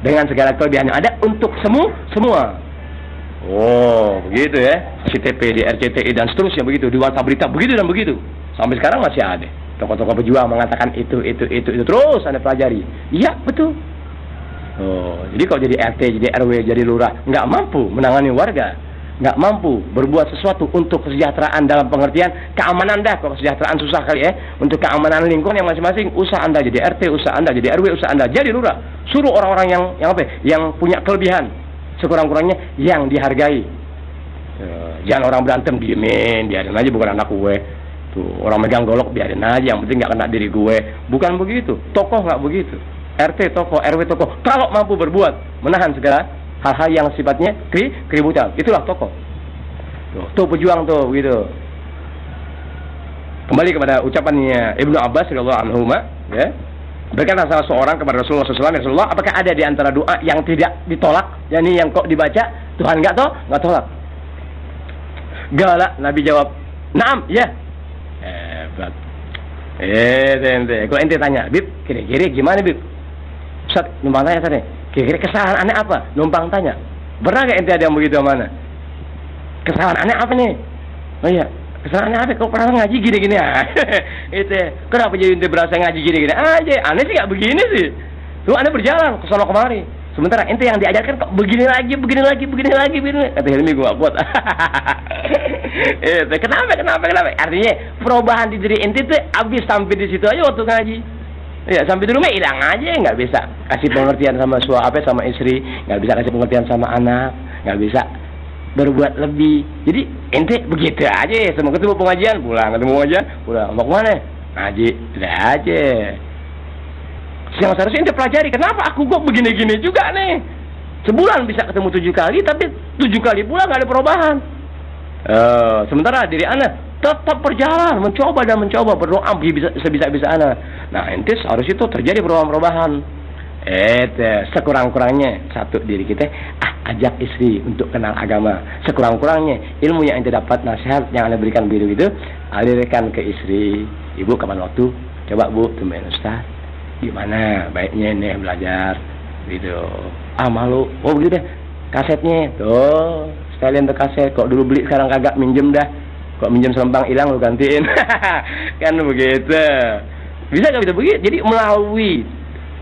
dengan segala kelebihan yang ada untuk semua. Oh, begitu ya. CTP, di RCTI dan seterusnya begitu, di warta berita begitu dan begitu. Sampai sekarang masih ada. Tokoh-tokoh pejuang mengatakan itu terus Anda pelajari. Iya, betul. Oh, jadi kalau jadi RT, jadi RW, jadi lurah, nggak mampu menangani warga, nggak mampu berbuat sesuatu untuk kesejahteraan dalam pengertian keamanan dah. Kalau kesejahteraan susah kali ya. Untuk keamanan lingkungan yang masing-masing, usaha Anda jadi RT, usaha Anda jadi RW, usaha Anda jadi lurah. Suruh orang-orang yang punya kelebihan, sekurang-kurangnya yang dihargai. Jangan orang berantem diemin, biarin aja, bukan anak gue. Tuh, orang megang golok biarin aja, yang penting nggak kena diri gue. Bukan begitu. Tokoh nggak begitu. RT tokoh, RW tokoh. Kalau mampu berbuat menahan segala hal-hal yang sifatnya keributan, itulah tokoh. Tuh pejuang tuh gitu. Kembali kepada ucapannya Ibnu Abbas radhiyallahu anhu, ya. Berkata salah seorang kepada Rasulullah SAW, Rasulullah, apakah ada di antara doa yang tidak ditolak, yakni yang kok dibaca Tuhan nggak tolak? Galak, Nabi jawab, "Naam, ya." Hebat. Ente. Kalau ente tanya, Bib, kira-kira gimana, Bib? Ustaz, numpang tanya tadi. Kira-kira kesalahan aneh apa? Numpang tanya. Pernah gak ente ada yang begitu mana? Kesalahan aneh apa nih? Oh iya, kesalahan aneh apa? Kok pernah ngaji gini-gini ya? Itu, kenapa jadi ente berasa ngaji gini-gini aja? Aneh sih gak begini sih. Tuh aneh berjalan ke sono kemari. Sementara ente yang diajarkan kok begini lagi. Kata Hilmi gue gak kuat. Kenapa? Artinya perubahan di diri ente tuh habis sampai di situ aja waktu ngaji. Ya sampai di rumah hilang aja, nggak bisa kasih pengertian sama sama istri, nggak bisa kasih pengertian sama anak, nggak bisa berbuat lebih. Jadi ente begitu aja, sama ketemu pengajian pulang, mau kemana? Ngaji, udah aja. Yang seharusnya ente pelajari, kenapa aku kok begini-gini juga nih? Sebulan bisa ketemu 7 kali, tapi 7 kali pula nggak ada perubahan. Sementara diri anak tetap berjalan, mencoba berdoa sebisa-bisa anak. Nah, ente harus itu terjadi perubahan-perubahan. Sekurang-kurangnya satu diri kita ajak istri untuk kenal agama. Sekurang-kurangnya ilmu yang ente dapat, nasihat yang anda berikan biru itu alirkan ke istri. Ibu kapan waktu? Coba bu, temuin Ustaz. Gimana baiknya nih belajar gitu. Malu. Oh begitu deh. Kasetnya tuh sekalian tuh kaset. Kok dulu beli sekarang kagak, minjem dah. Kok minjem selembang hilang lu gantiin. Kan begitu. Bisa gak bisa begitu? Jadi melalui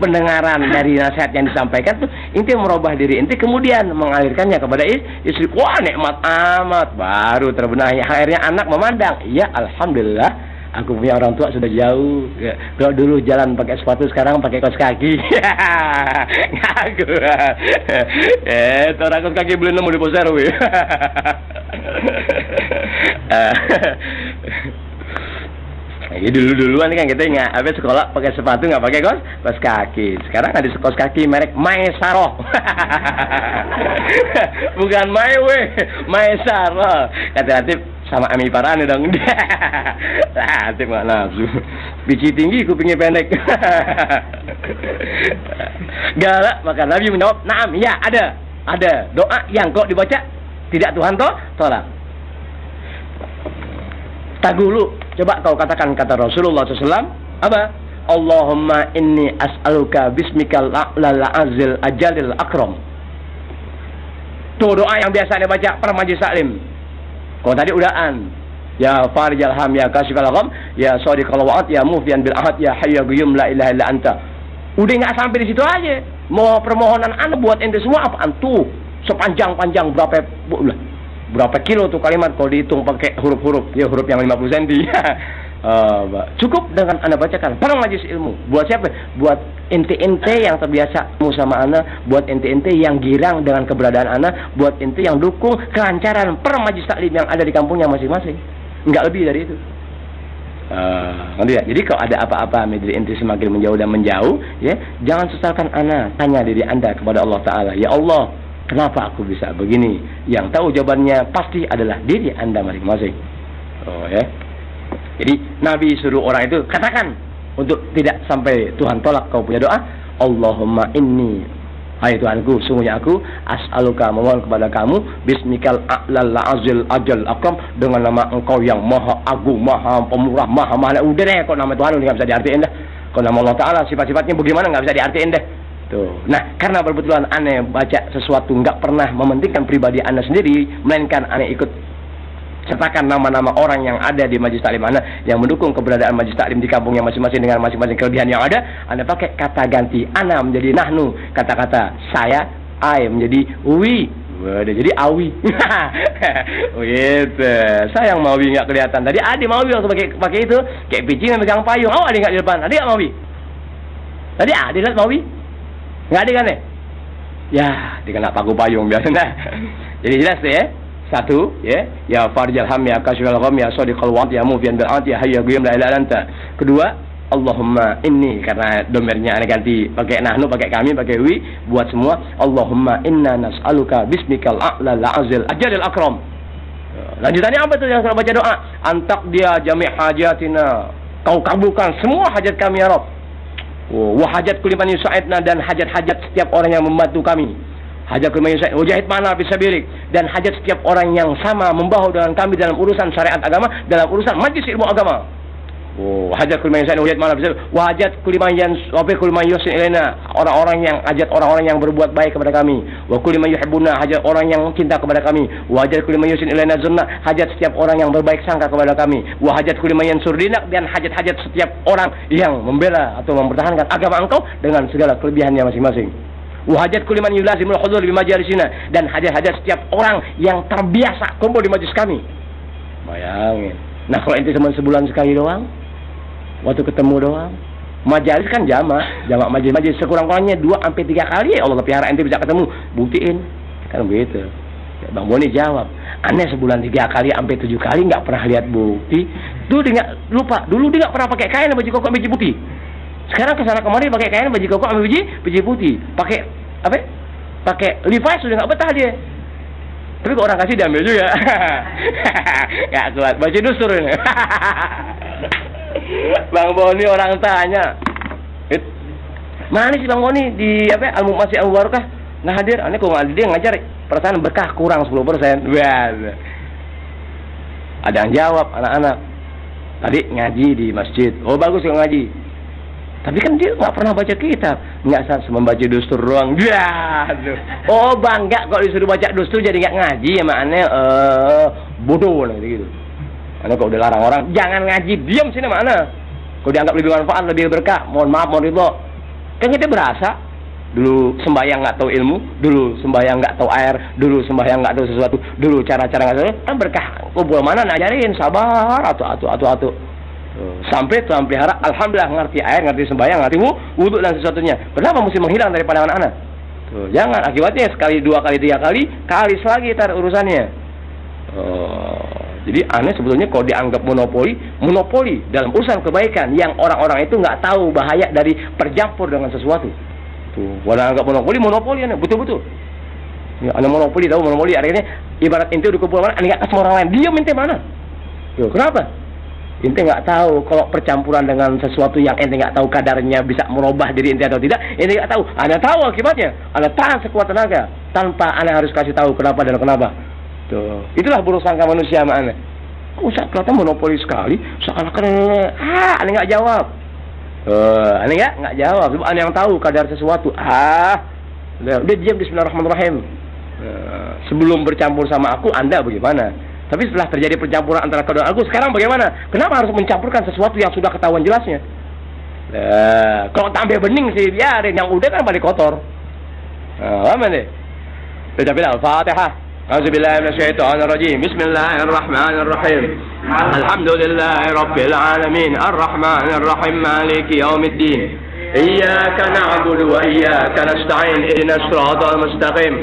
pendengaran dari nasihat yang disampaikan tuh inti merubah diri inti, kemudian mengalirkannya kepada istri. Wah nikmat amat, baru terbenahi. Akhirnya anak memandang, iya alhamdulillah aku punya orang tua sudah jauh. Kalau dulu jalan pakai sepatu, sekarang pakai kaos kaki. Ngaku. Orang kaos kaki belum nemu di pasar we. Dulu-duluan kan kita nggak sekolah pakai sepatu, nggak pakai kaos kaki. Sekarang ada kaos kaki merek Maesaro. Bukan Maesaro. Hati-hati sama Ami Parane dong. Hati nggak nafsu. Biji tinggi, kupingnya pendek. Galak, maka Nabi menjawab, "Naam, ya ada doa yang kok dibaca tidak Tuhan tolak." Tagulu, coba kau katakan kata Rasulullah SAW apa? Allahumma inni as'aluka bismikal a'lal azil ajalil akram. Tuh doa yang biasa dia baca per majlis taklim. Kau tadi udaan. Ya farijal ham, ya kasifal gham, ya sadiqal wa'ad, ya muftiyan bil ahad, ya hayya qayyum la ilaha illa anta. Udah nggak sampai di situ aja. Mau permohonan anda buat ente semua apaan tuh? Sepanjang-panjang berapa kilo tuh kalimat kalau dihitung pakai huruf-huruf, ya huruf yang 50 cm. Cukup dengan anda bacakan per majlis ilmu. Buat siapa? Buat ente-ente yang terbiasa sama anda, buat ente-ente yang girang dengan keberadaan anda, buat ente yang dukung kelancaran per majlis taklim yang ada di kampungnya masing-masing. Enggak lebih dari itu. Jadi kalau ada apa-apa dari ente semakin menjauh dan menjauh, ya jangan sesalkan ana, tanya diri anda kepada Allah Taala. Ya Allah, kenapa aku bisa begini? Yang tahu jawabannya pasti adalah diri anda masing-masing. Ya. Jadi Nabi suruh orang itu katakan untuk tidak sampai Tuhan tolak kau punya doa. Allahumma inni, hai Tuhanku, sungguhnya aku as'aluka, memohon kepada kamu, bismikal a'lal azil ajal akram, dengan nama engkau yang maha agung, maha pemurah, maha mahal. Udah deh, kok nama Tuhan nggak bisa diartiin dah. Kalau nama Allah Taala sifat-sifatnya bagaimana nggak bisa diartiin deh. Tuh. Nah, karena kebetulan aneh baca sesuatu nggak pernah mementingkan pribadi anda sendiri, melainkan aneh ikut sertakan nama-nama orang yang ada di majlis taklim anda yang mendukung keberadaan majlis taklim di kampungnya masing-masing dengan masing-masing kelebihan yang ada. Anda pakai kata ganti ana menjadi nahnu, kata-kata saya, I menjadi wi, jadi awi. Gitu. Sayang Mawi nggak kelihatan. Tadi Adi Mawi waktu pakai itu kayak picing yang megang payung. Oh, Adi nggak di depan. Adi nggak Mawi. Tadi Adi lihat Mawi. Nggak ada kan ya? Ya, dikena paku payung biasanya. Jadi jelas tuh ya. Satu, ya farijal ham, ya kasifal gham, ya sadiqal wa'd, ya muftiyan bil ahd, ya hayya qayyum la ilaha illa anta. Kedua, Allahumma inni, karena domernya ana ganti pakai nahnu, pakai kami, pakai wi, buat semua. Allahumma inna nas'aluka bismikal a'la la'azil ajalil akram. Lanjutannya apa tuh yang saya baca doa? Antak dia jami' hajatina. Kau kabulkan semua hajat kami ya Rabb. Wa hajat kulli man yusa'idna, dan hajat-hajat setiap orang yang membantu kami. Hajat kulli man yusa'id wajahid mana bisabilik, dan hajat setiap orang yang sama membahu dengan kami dalam urusan syariat agama, dalam urusan majlis ilmu agama. Oh, hajat kulli man yasin hujat mana bisa. Wa hajat kulli man yusin ilaina, orang-orang yang hajat orang-orang yang berbuat baik kepada kami. Wa kulli man yuhibbuna, hajat orang yang cinta kepada kami. Wa hajat kulli man yusin ilaina zanna, hajat setiap orang yang berbaik sangka kepada kami. Wa hajat kulli man yansur dinak, dan hajat-hajat setiap orang yang membela atau mempertahankan agama engkau dengan segala kelebihannya masing-masing. Wa hajat kulli man yulazimul hudur bi majalisina, dan hajat-hajat setiap orang yang terbiasa kumpul di majelis kami. Bayangin. Nah, kalau ente cuma sebulan sekali doang, waktu ketemu doang, majalis kan jamak majelis sekurang-kurangnya 2-3 kali ya Allah pelihara ente bisa ketemu, buktiin kan begitu. Ya, Bang Boni jawab, aneh sebulan 3 kali sampai 7 kali nggak pernah lihat bukti. Dulu dia nggak lupa, dulu dia nggak pernah pakai kain baju koko baju putih. Sekarang kesana kemari pakai kain baju koko sama baju putih, pakai apa? Pakai Levi's sudah nggak betah dia. Tapi kok orang kasih diambil juga. Nggak kuat, baju dustur ini. Bang Boni orang tanya, mana sih Bang Boni di apa Al-Masih Al-Barakah nggak hadir? Aneh kok nggak hadir, dia ngajar perasaan berkah kurang 10%. Ada yang jawab anak-anak, tadi ngaji di masjid. Oh bagus kok ngaji. Tapi kan dia nggak pernah baca kitab, nggak asal membaca dustur doang. Oh bangga kok disuruh baca dustur jadi nggak ngaji ya makanya bodoh gitu. Karena kok udah larang orang, jangan ngaji, diam sini mana. Kau dianggap lebih manfaat, lebih berkah, mohon maaf, mohon ridho. Kan kita berasa, dulu sembahyang nggak tahu ilmu, dulu sembahyang nggak tahu air, dulu sembahyang nggak tahu sesuatu, dulu cara-cara nggak tahu, kan berkah. Kumpul mana ngajarin, sabar, atu. Sampai Tuhan pelihara, alhamdulillah ngerti air, ngerti sembahyang, ngerti wudhu dan sesuatunya. Kenapa mesti menghilang daripada anak-anak? Jangan, akibatnya sekali, 2 kali, 3 kali, kalis lagi tar urusannya. Jadi aneh sebetulnya kalau dianggap monopoli dalam urusan kebaikan yang orang-orang itu nggak tahu bahaya dari bercampur dengan sesuatu. Tuh, kalau anggap monopoli aneh betul-betul. Ya, aneh monopoli tahu monopoli akhirnya ibarat ente udah kumpul mana, aneh nggak kasih orang lain, diam ente mana? Yo, kenapa? Ente nggak tahu kalau percampuran dengan sesuatu yang ente nggak tahu kadarnya bisa merubah diri ente atau tidak, ente nggak tahu. Aneh tahu akibatnya, aneh tahan sekuat tenaga tanpa aneh harus kasih tahu kenapa dan kenapa. Tuh, itulah buruk sangka manusia sama aneh. Usah kelihatan monopoli sekali, seakan-akan aneh nggak jawab. Aneh nggak jawab. Aneh yang tahu kadar sesuatu. Udah diam. Bismillahirrahmanirrahim. Sebelum bercampur sama aku, Anda bagaimana? Tapi setelah terjadi percampuran antara kedua aku, sekarang bagaimana? Kenapa harus mencampurkan sesuatu yang sudah ketahuan jelasnya? Kalau tambah bening sih biarin, yang udah kan balik kotor. Apa nih? Baca Al-Fatihah. أعوذ بالله من الشيطان الرجيم بسم الله الرحمن الرحيم الحمد لله رب العالمين الرحمن الرحيم مالك يوم الدين إياك نعبد وإياك نستعين اهدنا الصراط المستقيم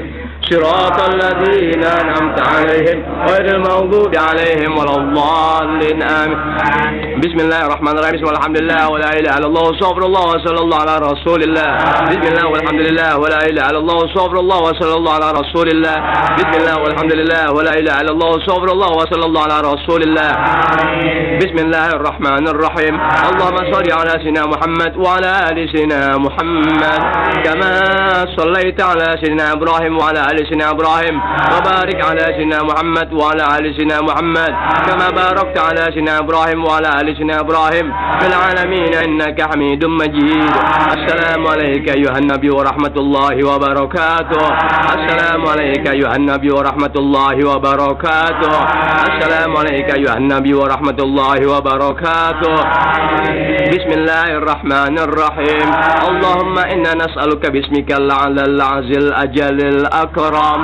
صراط الذين أنعمت عليهم غير المغضوب عليهم ولا الضالين آمين بسم الله الرحمن الرحيم بسم الله الحمد لله ولا إله إلا الله وصبر الله وصلى الله على رسول الله بسم الله والحمد لله ولا إله إلا الله وصبر الله وصلى الله على رسول الله بسم الله والحمد لله ولا إله إلا الله وصبر الله وصلى الله على رسول الله بسم الله الرحمن الرحيم اللهم صل على سيدنا محمد وعلى آل سيدنا محمد كما صليت على سيدنا إبراهيم وعلى آل سيدنا إبراهيم وبارك على سيدنا محمد وعلى آل سيدنا محمد كما باركت على سيدنا إبراهيم وعلى آل سيدنا إبراهيم في العالمين إنك حميد مجيد السلام عليك أيها النبي ورحمة الله وبركاته السلام عليك أيها النبي ورحمة الله وبركاته السلام عليك أيها النبي ورحمة الله وبركاته بسم الله الرحمن الرحيم اللهم إنا نسألك باسمك الأعلى العزيز الأجل الأكرم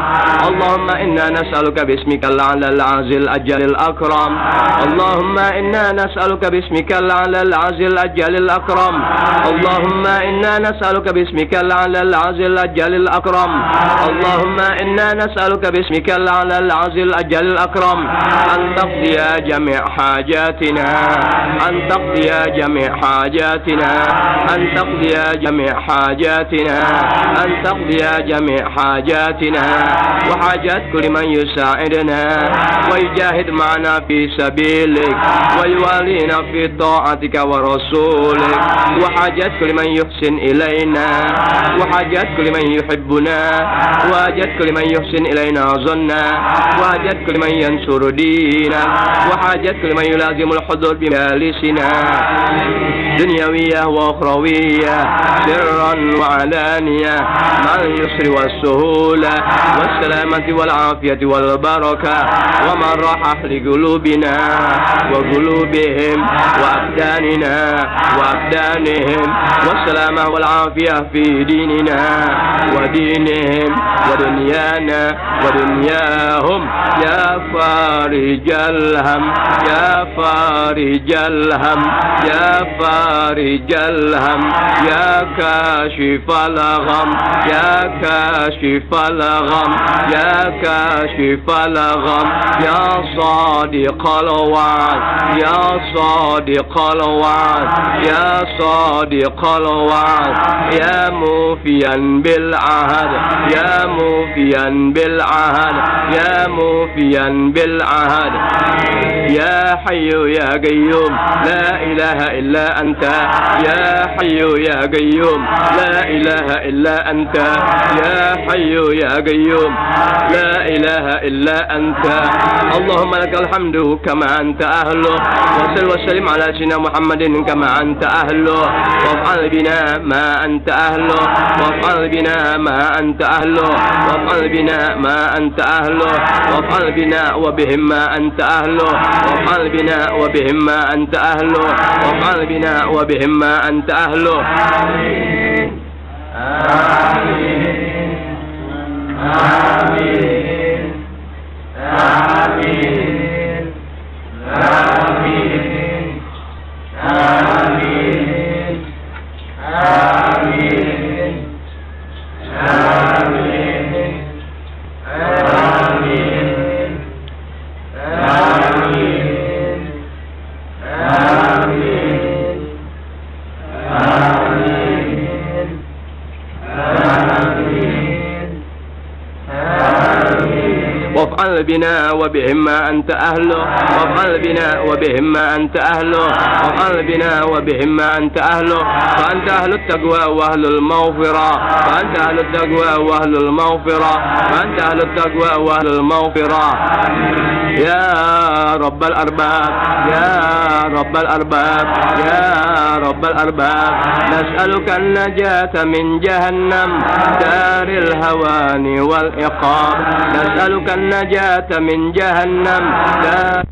اللهم إنا نسألك باسمك الأعلى العزيز الأجل الأكرم اللهم إنا نسألك باسمك الأعلى العزيز الأجل الأكرم اللهم إنا نسألك باسمك الأعلى العزيز الأجل الأكرم اللهم إنا نسألك باسمك الأعلى العزيز الأجل الأكرم أن تقضي جميع حاجاتنا أن تقضي جميع حاجاتنا أن تقضي جميع حاجاتنا أن تقضي جميع حاجاتنا بنا وحاجات كل من يساعدنا ويجاهد معنا في سبيلك ويوالينا في طاعتك ورسولك وحاجات كل من يحسن إلينا وحاجات كل من يحبنا وحاجات كل من يحسن إلينا ظنا وحاجات كل من ينصر دينا وحاجات كل من يلازم الحضور بمجالسنا دنيوية وأخروية سرا وعلانية مع اليسر والسهولة والسلامة والعافية والبركة ومن راح لقلوبنا وقلوبهم وأبداننا وأبدانهم والسلامة والعافية في ديننا ودينهم ودنيانا ودنياهم يا فارج الهم يا فارج الهم يا فارج الهم يا كاشف الغم يا كاشف الغم يا كاشف الغم يا صادق الوعد يا صادق الوعد يا صادق الوعد يا موفيا بالعهد يا موفيا بالعهد يا موفيا بالعهد يا حي يا قيوم لا إله إلا أنت يا حي يا قيوم لا إله إلا أنت يا حي يا قيوم لا إله إلا أنت اللهم لك الحمد كما أنت أهله وصل وسلم على سيدنا محمد كما أنت أهله وافعل بنا ما أنت أهله وافعل بنا ما أنت أهله وافعل بنا ما أنت أهله وافعل بنا وبهم ما أنت أهله وافعل بنا وبهم ما أنت أهله وافعل بنا وبهم ما أنت أهله آمين آمين آمين آمين آمين آمين آمين وافعل بنا وبهم ما أنت أهله وافعل بنا وبهم ما أنت أهله وافعل بنا وبهم ما أنت أهله فأنت أهل التقوى وأهل المغفرة فأنت أهل التقوى وأهل المغفرة فأنت أهل التقوى وأهل المغفرة يا رب الأرباب يا رب الأرباب يا رب الأرباب نسألك النجاة من جهنم دار الهوان والعقاب نسألك النجاة من جهنم دار